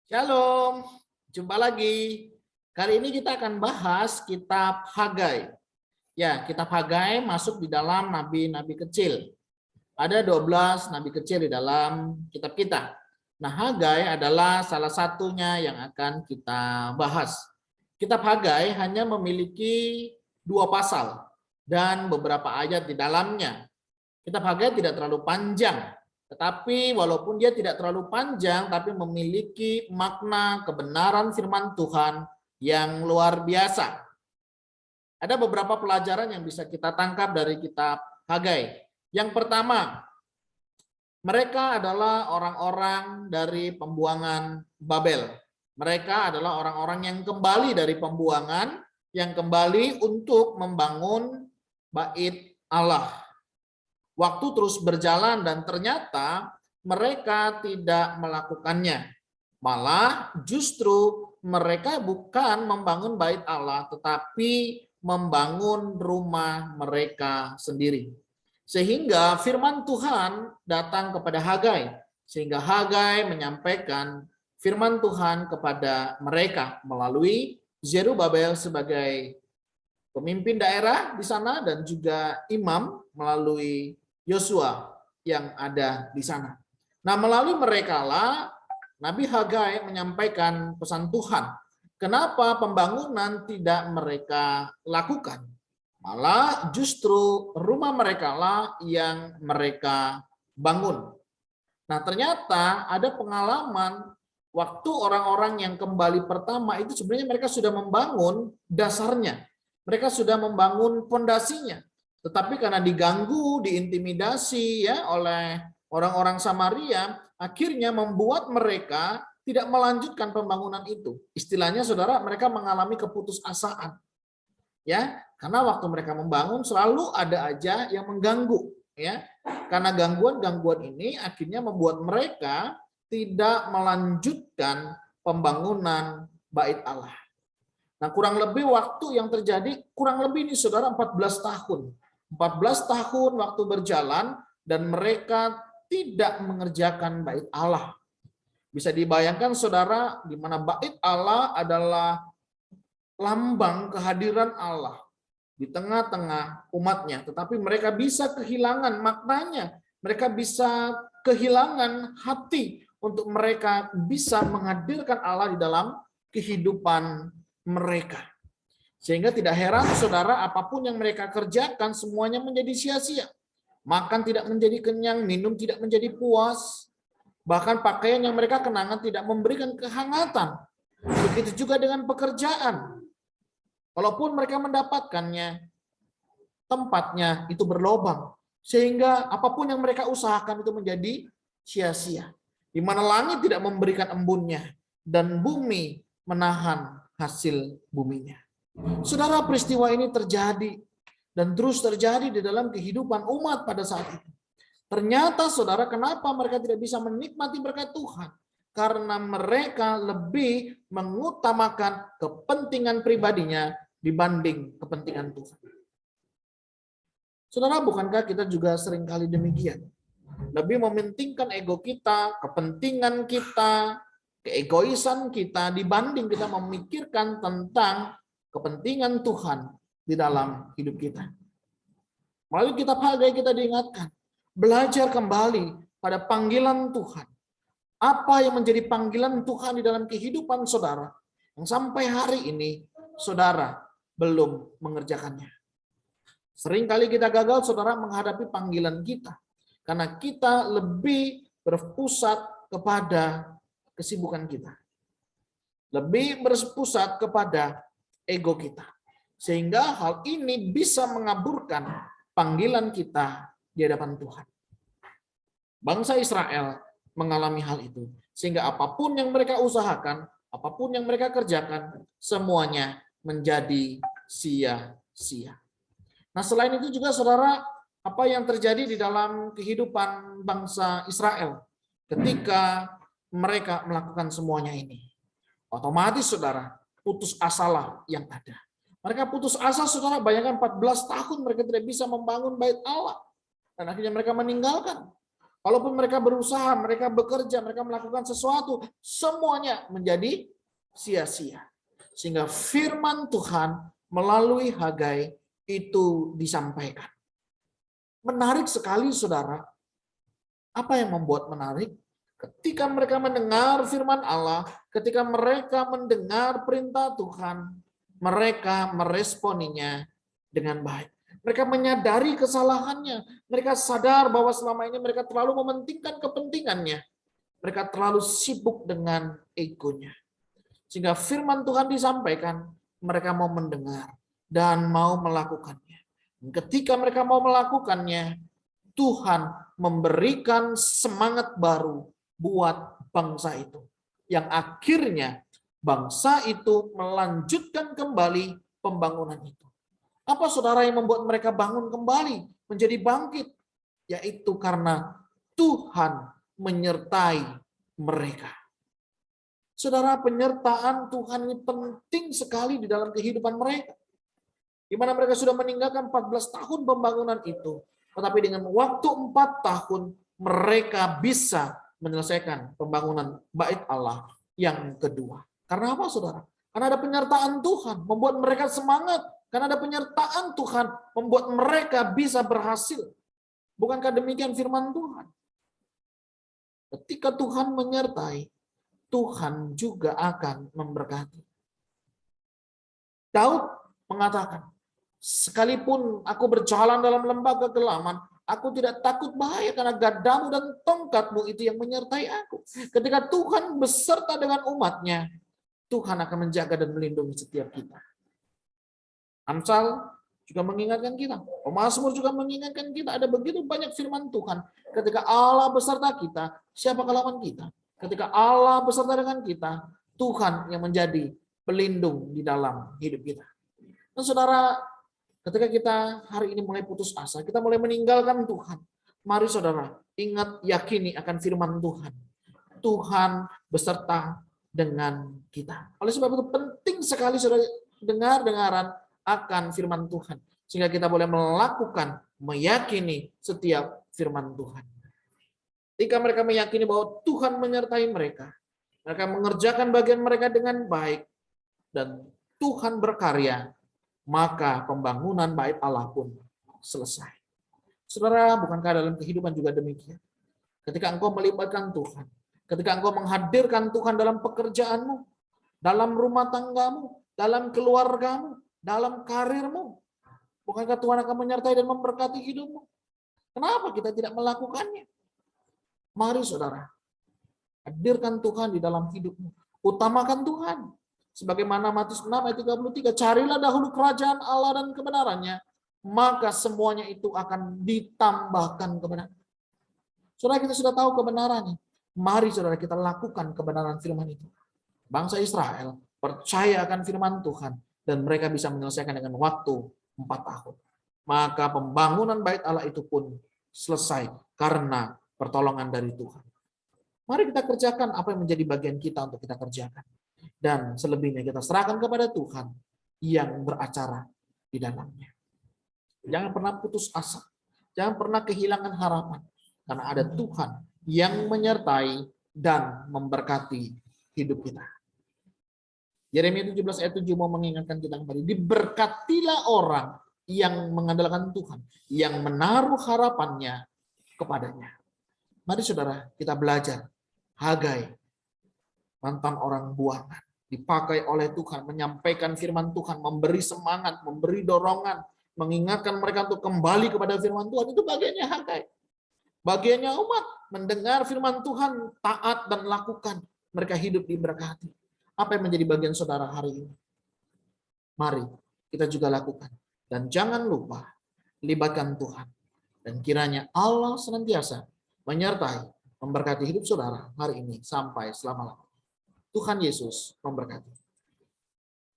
Shalom, jumpa lagi. Kali ini kita akan bahas kitab Hagai. Ya, kitab Hagai masuk di dalam nabi-nabi kecil. Ada 12 nabi kecil di dalam kitab kita. Nah, Hagai adalah salah satunya yang akan kita bahas. Kitab Hagai hanya memiliki 2 pasal dan beberapa ayat di dalamnya. Kitab Hagai tidak terlalu panjang, tetapi walaupun dia tidak terlalu panjang, tapi memiliki makna kebenaran firman Tuhan yang luar biasa. Ada beberapa pelajaran yang bisa kita tangkap dari kitab Hagai. Yang pertama, mereka adalah orang-orang dari pembuangan Babel. Mereka adalah orang-orang yang kembali dari pembuangan, yang kembali untuk membangun bait Allah. Waktu terus berjalan dan ternyata mereka tidak melakukannya. Malah justru mereka bukan membangun bait Allah, tetapi membangun rumah mereka sendiri. Sehingga firman Tuhan datang kepada Hagai. Sehingga Hagai menyampaikan firman Tuhan kepada mereka melalui Zerubabel sebagai pemimpin daerah di sana dan juga imam melalui Yosua yang ada di sana. Nah, melalui mereka lah Nabi Hagai menyampaikan pesan Tuhan. Kenapa pembangunan tidak mereka lakukan? Malah justru rumah mereka lah yang mereka bangun. Nah, ternyata ada pengalaman waktu orang-orang yang kembali pertama itu sebenarnya mereka sudah membangun dasarnya. Mereka sudah membangun fondasinya. Tetapi karena diganggu, diintimidasi ya oleh orang-orang Samaria, akhirnya membuat mereka tidak melanjutkan pembangunan itu. Istilahnya saudara, mereka mengalami keputusasaan. Ya, karena waktu mereka membangun selalu ada aja yang mengganggu, ya. Karena gangguan-gangguan ini akhirnya membuat mereka tidak melanjutkan pembangunan bait Allah. Nah, kurang lebih waktu yang terjadi kurang lebih ini saudara 14 tahun. 14 tahun waktu berjalan dan mereka tidak mengerjakan bait Allah. Bisa dibayangkan saudara di mana bait Allah adalah lambang kehadiran Allah di tengah-tengah umatnya, tetapi mereka bisa kehilangan maknanya. Mereka bisa kehilangan hati untuk mereka bisa menghadirkan Allah di dalam kehidupan mereka. Sehingga tidak heran saudara, apapun yang mereka kerjakan semuanya menjadi sia-sia. Makan tidak menjadi kenyang, minum tidak menjadi puas. Bahkan pakaian yang mereka kenakan tidak memberikan kehangatan. Begitu juga dengan pekerjaan. Walaupun mereka mendapatkannya, tempatnya itu berlobang. Sehingga apapun yang mereka usahakan itu menjadi sia-sia. Di mana langit tidak memberikan embunnya dan bumi menahan hasil buminya. Saudara, peristiwa ini terjadi dan terus terjadi di dalam kehidupan umat pada saat itu. Ternyata saudara, kenapa mereka tidak bisa menikmati berkat Tuhan? Karena mereka lebih mengutamakan kepentingan pribadinya dibanding kepentingan Tuhan. Saudara, bukankah kita juga seringkali demikian? Lebih mementingkan ego kita, kepentingan kita, keegoisan kita dibanding kita memikirkan tentang kepentingan Tuhan di dalam hidup kita. Melalui kitab Hagai kita diingatkan, belajar kembali pada panggilan Tuhan. Apa yang menjadi panggilan Tuhan di dalam kehidupan saudara yang sampai hari ini saudara belum mengerjakannya. Seringkali kita gagal saudara menghadapi panggilan kita karena kita lebih berpusat kepada kesibukan kita. Lebih berpusat kepada ego kita. Sehingga hal ini bisa mengaburkan panggilan kita di hadapan Tuhan. Bangsa Israel mengalami hal itu. Sehingga apapun yang mereka usahakan, apapun yang mereka kerjakan, semuanya menjadi sia-sia. Nah, selain itu juga saudara, apa yang terjadi di dalam kehidupan bangsa Israel ketika mereka melakukan semuanya ini. Otomatis saudara, putus asalah yang ada. Mereka putus asa, saudara, bayangkan 14 tahun mereka tidak bisa membangun bait Allah. Dan akhirnya mereka meninggalkan. Kalaupun mereka berusaha, mereka bekerja, mereka melakukan sesuatu, semuanya menjadi sia-sia. Sehingga firman Tuhan melalui Hagai itu disampaikan. Menarik sekali, saudara. Apa yang membuat menarik? Ketika mereka mendengar firman Allah, ketika mereka mendengar perintah Tuhan, mereka meresponinya dengan baik. Mereka menyadari kesalahannya. Mereka sadar bahwa selama ini mereka terlalu mementingkan kepentingannya. Mereka terlalu sibuk dengan egonya. Sehingga firman Tuhan disampaikan, mereka mau mendengar dan mau melakukannya. Ketika mereka mau melakukannya, Tuhan memberikan semangat baru buat bangsa itu. Yang akhirnya bangsa itu melanjutkan kembali pembangunan itu. Apa, saudara, yang membuat mereka bangun kembali, menjadi bangkit? Yaitu karena Tuhan menyertai mereka. Saudara, penyertaan Tuhan ini penting sekali di dalam kehidupan mereka. Di mana mereka sudah meninggalkan 14 tahun pembangunan itu. Tetapi dengan waktu 4 tahun, mereka bisa menyelesaikan pembangunan Bait Allah yang kedua. Karena apa, saudara? Karena ada penyertaan Tuhan, membuat mereka semangat. Karena ada penyertaan Tuhan, membuat mereka bisa berhasil. Bukankah demikian firman Tuhan? Ketika Tuhan menyertai, Tuhan juga akan memberkati. Daud mengatakan, sekalipun aku berjalan dalam lembah kegelaman, aku tidak takut bahaya karena gadamu dan tongkatmu itu yang menyertai aku. Ketika Tuhan beserta dengan umatnya, Tuhan akan menjaga dan melindungi setiap kita. Amsal juga mengingatkan kita. Mazmur juga mengingatkan kita. Ada begitu banyak firman Tuhan. Ketika Allah beserta kita, siapa lawan kita? Ketika Allah beserta dengan kita, Tuhan yang menjadi pelindung di dalam hidup kita. Nah, saudara, ketika kita hari ini mulai putus asa, kita mulai meninggalkan Tuhan. Mari, saudara, ingat, yakini akan firman Tuhan. Tuhan beserta dengan kita. Oleh sebab itu penting sekali, saudara, dengar-dengaran akan firman Tuhan. Sehingga kita boleh melakukan, meyakini setiap firman Tuhan. Ketika mereka meyakini bahwa Tuhan menyertai mereka, mereka mengerjakan bagian mereka dengan baik, dan Tuhan berkarya, maka pembangunan Bait Allah pun selesai. Saudara, bukankah dalam kehidupan juga demikian? Ketika engkau melibatkan Tuhan, ketika engkau menghadirkan Tuhan dalam pekerjaanmu, dalam rumah tanggamu, dalam keluargamu, dalam karirmu, bukankah Tuhan akan menyertai dan memberkati hidupmu? Kenapa kita tidak melakukannya? Mari, saudara, hadirkan Tuhan di dalam hidupmu. Utamakan Tuhan. Sebagaimana Matius 6 ayat 33, carilah dahulu kerajaan Allah dan kebenarannya, maka semuanya itu akan ditambahkan kebenaran. Saudara, kita sudah tahu kebenarannya. Mari, saudara, kita lakukan kebenaran firman itu. Bangsa Israel percaya akan firman Tuhan, dan mereka bisa menyelesaikan dengan waktu 4 tahun. Maka pembangunan Bait Allah itu pun selesai karena pertolongan dari Tuhan. Mari kita kerjakan apa yang menjadi bagian kita untuk kita kerjakan. Dan selebihnya kita serahkan kepada Tuhan yang beracara di dalamnya. Jangan pernah putus asa. Jangan pernah kehilangan harapan. Karena ada Tuhan yang menyertai dan memberkati hidup kita. Yeremia 17 ayat 7 mau mengingatkan kita kembali. Diberkatilah orang yang mengandalkan Tuhan, yang menaruh harapannya kepadanya. Mari, saudara, kita belajar. Hagai, mantan orang buangan, dipakai oleh Tuhan, menyampaikan firman Tuhan, memberi semangat, memberi dorongan, mengingatkan mereka untuk kembali kepada firman Tuhan. Itu bagiannya Hagai. Bagiannya umat, mendengar firman Tuhan, taat dan lakukan. Mereka hidup diberkati. Apa yang menjadi bagian saudara hari ini? Mari kita juga lakukan. Dan jangan lupa, libatkan Tuhan. Dan kiranya Allah senantiasa menyertai, memberkati hidup saudara hari ini sampai selama-lamanya. Tuhan Yesus memberkati.